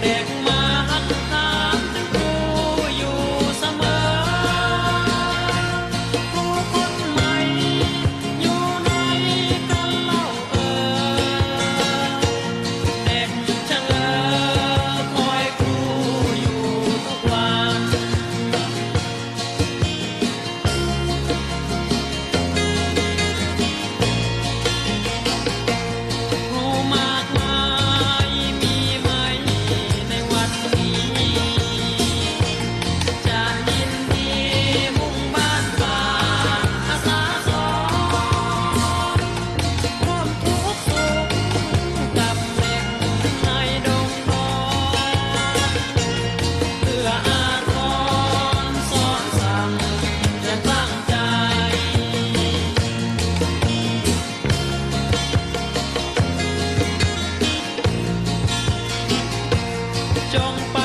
เด็กๆมาหัดถามถึงครูอยู่เสมอครูคนใหม่อยู่ไหนกันเล่าเด็กชะเง้อคอยครูอยู่ทุกวัน ครูมากมายมีไหมในวันนี้จะยินดีมุ่งบ้านป่าอาสาสอนร่วมทุกข์สุขกับเด็กในดงพรเพื่ออาทรสอนสั่งและตั้งใจ จงไป